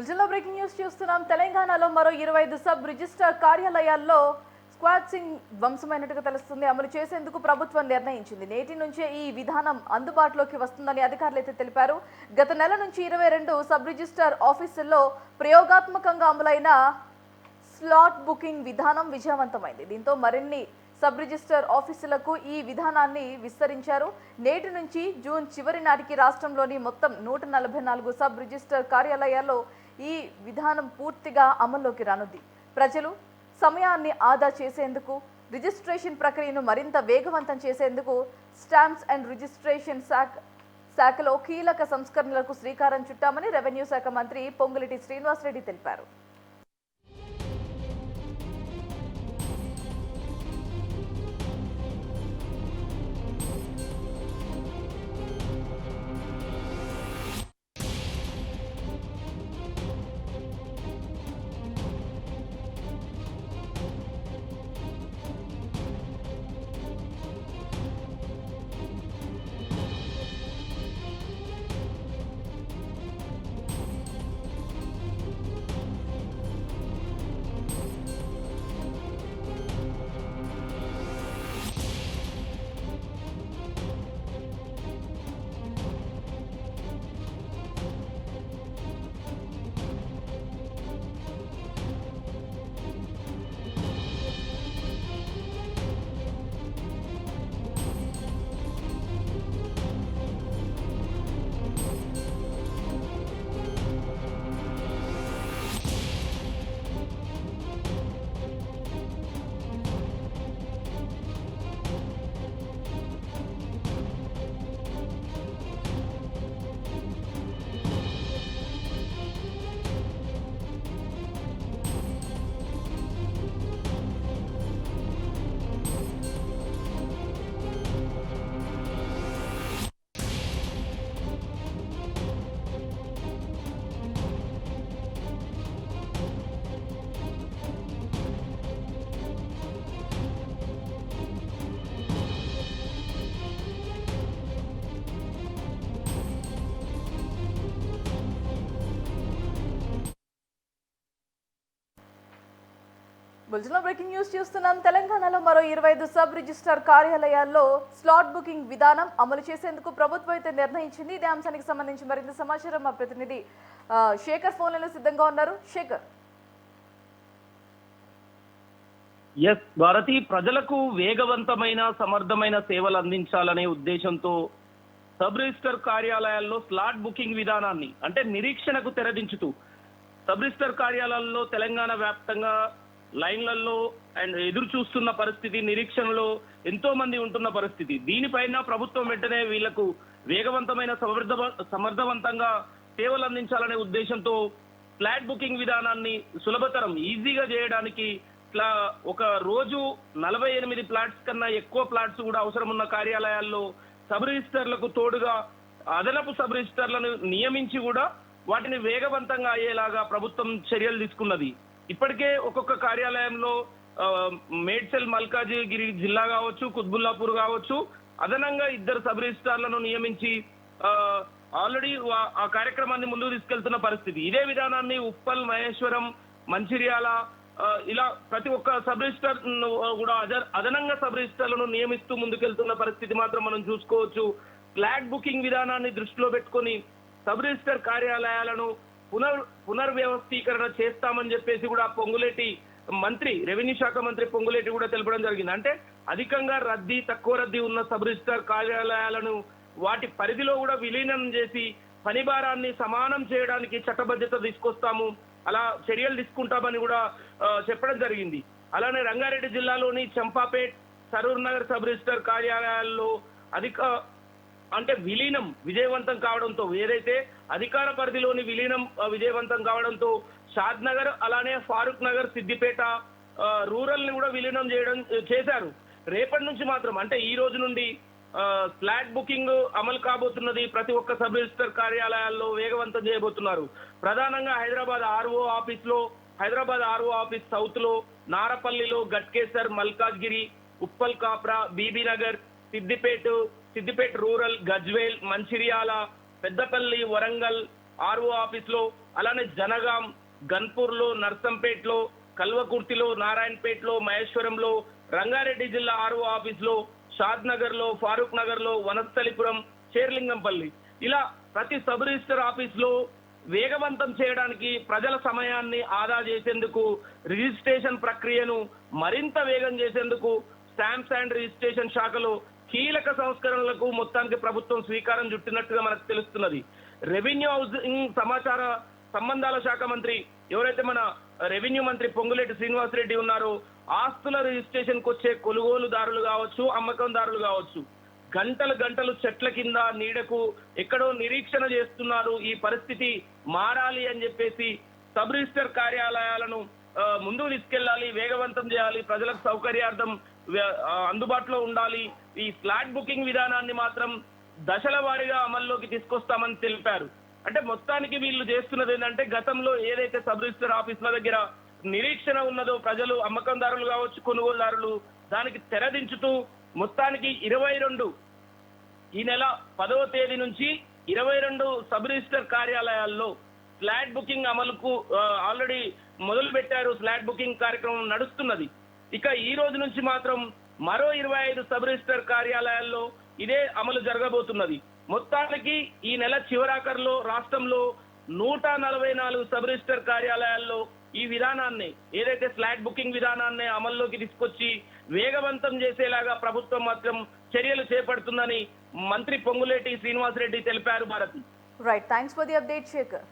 బులెటిన్లో breaking news చూస్తున్నాం. తెలంగాణలో మరో 25 సబ్ రిజిస్ట్రార్ కార్యాలయాల్లో స్క్వాట్సింగ్ ధ్వంసమైనట్టుగా తెలుస్తుంది. అమలు చేసేందుకు ప్రభుత్వం నిర్ణయించింది. నేటి నుంచే ఈ విధానం అందుబాటులోకి వస్తుందని అధికారులు అయితే తెలిపారు. గత నెల నుంచి 22 సబ్ రిజిస్ట్రార్ ఆఫీసుల్లో ప్రయోగాత్మకంగా అమలైన స్లాట్ బుకింగ్ విధానం విజయవంతమైంది. దీంతో మరిన్ని సబ్ రిజిస్టర్ ఆఫీసులకు ఈ విధానాన్ని విస్తరించారు. నేటి నుంచి జూన్ చివరి నాటికి రాష్ట్రంలోని మొత్తం 144 సబ్ రిజిస్టర్ కార్యాలయాల్లో ఈ విధానం పూర్తిగా అమల్లోకి రానుంది. ప్రజలు సమయాన్ని ఆదా చేసేందుకు, రిజిస్ట్రేషన్ ప్రక్రియను మరింత వేగవంతం చేసేందుకు స్టాంప్స్ అండ్ రిజిస్ట్రేషన్ శాఖలో కీలక సంస్కరణలకు శ్రీకారం చుట్టామని రెవెన్యూ శాఖ మంత్రి పొంగులేటి శ్రీనివాసరెడ్డి తెలిపారు. బులెటిన్లో బ్రేకింగ్ న్యూస్ చూస్తున్నాం. తెలంగాణలో మరో 25 సబ్ రిజిస్ట్రార్ కార్యాలయాల్లో స్లాట్ బుకింగ్ విధానం అమలు చేసేందుకు ప్రభుత్వం అయితే నిర్ణయించింది. ఇదే అంశానికి సంబంధించి మరింత సమాచారం మా ప్రతినిధి శేఖర్ ఫోన్లలో సిద్ధంగా ఉన్నారు. శేఖర్. ఎస్ భారతి, ప్రజలకు వేగవంతమైన సమర్థమైన సేవలు అందించాలనే ఉద్దేశంతో సబ్ రిజిస్టర్ కార్యాలయాల్లో స్లాట్ బుకింగ్ విధానాన్ని అంటే నిరీక్షణకు తెరదించుతూ సబ్ రిజిస్టర్ కార్యాలయాల్లో తెలంగాణ వ్యాప్తంగా లైన్లలో అండ్ ఎదురు చూస్తున్న పరిస్థితి, నిరీక్షణలో ఎంతో మంది ఉంటున్న పరిస్థితి. దీనిపైన ప్రభుత్వం వెంటనే వీళ్లకు వేగవంతమైన సమర్థవంతంగా సేవలు అందించాలనే ఉద్దేశంతో ఫ్లాట్ బుకింగ్ విధానాన్ని సులభతరం ఈజీగా చేయడానికి ఇట్లా ఒక రోజు 48 ఫ్లాట్స్ కన్నా ఎక్కువ ఫ్లాట్స్ కూడా అవసరం ఉన్న కార్యాలయాల్లో సబ్ రిజిస్టర్లకు తోడుగా అదనపు సబ్ రిజిస్టర్లను నియమించి కూడా వాటిని వేగవంతంగా అయ్యేలాగా ప్రభుత్వం చర్యలు తీసుకున్నది. ఇప్పటికే ఒక్కొక్క కార్యాలయంలో మేడ్చల్ మల్కాజిగిరి జిల్లా కావచ్చు, కుత్బుల్లాపూర్ కావచ్చు, అదనంగా 2 సబ్ రిజిస్ట్రార్లను నియమించి ఆల్రెడీ ఆ కార్యక్రమాన్ని ముందుకు తీసుకెళ్తున్న పరిస్థితి. ఇదే విధానాన్ని ఉప్పల్, మహేశ్వరం, మంచిర్యాల ఇలా ప్రతి ఒక్క సబ్ రిజిస్టర్ కూడా అదనంగా సబ్ రిజిస్టర్లను నియమిస్తూ ముందుకెళ్తున్న పరిస్థితి మాత్రం మనం చూసుకోవచ్చు. ఫ్లాట్ బుకింగ్ విధానాన్ని దృష్టిలో పెట్టుకొని సబ్ రిజిస్టర్ కార్యాలయాలను పునర్వ్యవస్థీకరణ చేస్తామని చెప్పేసి కూడా పొంగులేటి మంత్రి, రెవెన్యూ శాఖ మంత్రి పొంగులేటి కూడా తెలపడం జరిగింది. అంటే అధికంగా తక్కువ రద్దీ ఉన్న సబ్ రిజిస్టర్ కార్యాలయాలను వాటి పరిధిలో కూడా విలీనం చేసి పని భారాన్ని సమానం చేయడానికి చట్టబద్ధత తీసుకొస్తాము, అలా చర్యలు తీసుకుంటామని కూడా చెప్పడం జరిగింది. అలానే రంగారెడ్డి జిల్లాలోని చంపాపేట్, సరూర్ నగర్ సబ్ రిజిస్టర్ కార్యాలయాల్లో విలీనం విజయవంతం కావడంతో, ఏదైతే అధికార పరిధిలోని విలీనం విజయవంతం కావడంతో షాద్ నగర్ అలానే ఫారూక్ నగర్, సిద్దిపేట రూరల్ ని కూడా విలీనం చేశారు. రేపటి నుంచి మాత్రం అంటే ఈ రోజు నుండి ఫ్లాట్ బుకింగ్ అమలు కాబోతున్నది. ప్రతి ఒక్క సబ్ రిజిస్టర్ కార్యాలయాల్లో వేగవంతం చేయబోతున్నారు. ప్రధానంగా హైదరాబాద్ ఆర్ఓ ఆఫీస్ సౌత్ లో, నారపల్లిలో, Ghatkesar, Malkajgiri, Uppal Kapra, Bibi Nagar, Siddipet rural, Gajwel, Mancherial, Peddapalli, Warangal, RO office లో, అలానే జనగాం, గన్పూర్ లో, నర్సంపేటలో, కల్వకుర్తిలో, నారాయణపేటలో, మహేశ్వరంలో, రంగారెడ్డి జిల్లా ఆర్ఓ ఆఫీస్ లో, షాద్ నగర్ లో, ఫారూక్ నగర్ లో, వనస్థలిపురం, షేర్లింగంపల్లి, ఇలా ప్రతి సబ్ రిజిస్టర్ ఆఫీస్ లో వేగవంతం చేయడానికి, ప్రజల సమయాన్ని ఆదా చేసేందుకు, రిజిస్ట్రేషన్ ప్రక్రియను మరింత వేగం చేసేందుకు స్టాంప్స్ అండ్ రిజిస్ట్రేషన్ శాఖలో కీలక సంస్కరణలకు మొత్తానికి ప్రభుత్వం శ్రీకారం చుట్టినట్టుగా మనకు తెలుస్తున్నది. రెవెన్యూ హౌసింగ్ సమాచార సంబంధాల శాఖ మంత్రి ఎవరైతే మన రెవెన్యూ మంత్రి పొంగులేటి శ్రీనివాసరెడ్డి ఉన్నారో, ఆస్తుల రిజిస్ట్రేషన్ కు వచ్చే కొనుగోలుదారులు కావచ్చు, అమ్మకందారులు కావచ్చు, గంటలు చెట్ల కింద నీడకు ఎక్కడో నిరీక్షణ చేస్తున్నారు. ఈ పరిస్థితి మారాలి అని చెప్పేసి సబ్ రిజిస్టర్ కార్యాలయాలను ముందుకు తీసుకెళ్లాలి, వేగవంతం చేయాలి, ప్రజలకు సౌకర్యార్థం అందుబాటులో ఉండాలి. ఈ స్లాట్ బుకింగ్ విధానాన్ని మాత్రం దశల వారీగా అమల్లోకి తీసుకొస్తామని తెలిపారు. అంటే మొత్తానికి వీళ్ళు చేస్తున్నది ఏంటంటే, గతంలో ఏదైతే సబ్ రిజిస్టర్ ఆఫీసుల దగ్గర నిరీక్షణ ఉన్నదో ప్రజలు, అమ్మకందారులు కావచ్చు, కొనుగోలుదారులు, దానికి తెరదించుతూ మొత్తానికి 22 ఈ నెల 10వ తేదీ నుంచి 22 సబ్ రిజిస్టర్ కార్యాలయాల్లో స్లాట్ బుకింగ్ అమలుకు ఆల్రెడీ మొదలు పెట్టారు. స్లాట్ బుకింగ్ కార్యక్రమం నడుస్తున్నది. ఇక ఈ రోజు నుంచి మాత్రం మరో 25 సబ్ రిజిస్టర్ కార్యాలయాల్లో ఇదే అమలు జరగబోతున్నది. మొత్తానికి ఈ నెల చివరాఖరులో రాష్ట్రంలో 144 సబ్ రిజిస్టర్ కార్యాలయాల్లో ఈ విధానాన్ని, ఏదైతే స్లాట్ బుకింగ్ విధానాన్ని అమల్లోకి తీసుకొచ్చి వేగవంతం చేసేలాగా ప్రభుత్వం మాత్రం చర్యలు చేపడుతుందని మంత్రి పొంగులేటి శ్రీనివాసరెడ్డి తెలిపారు. Bharathi. Right, thanks for the update Shekhar.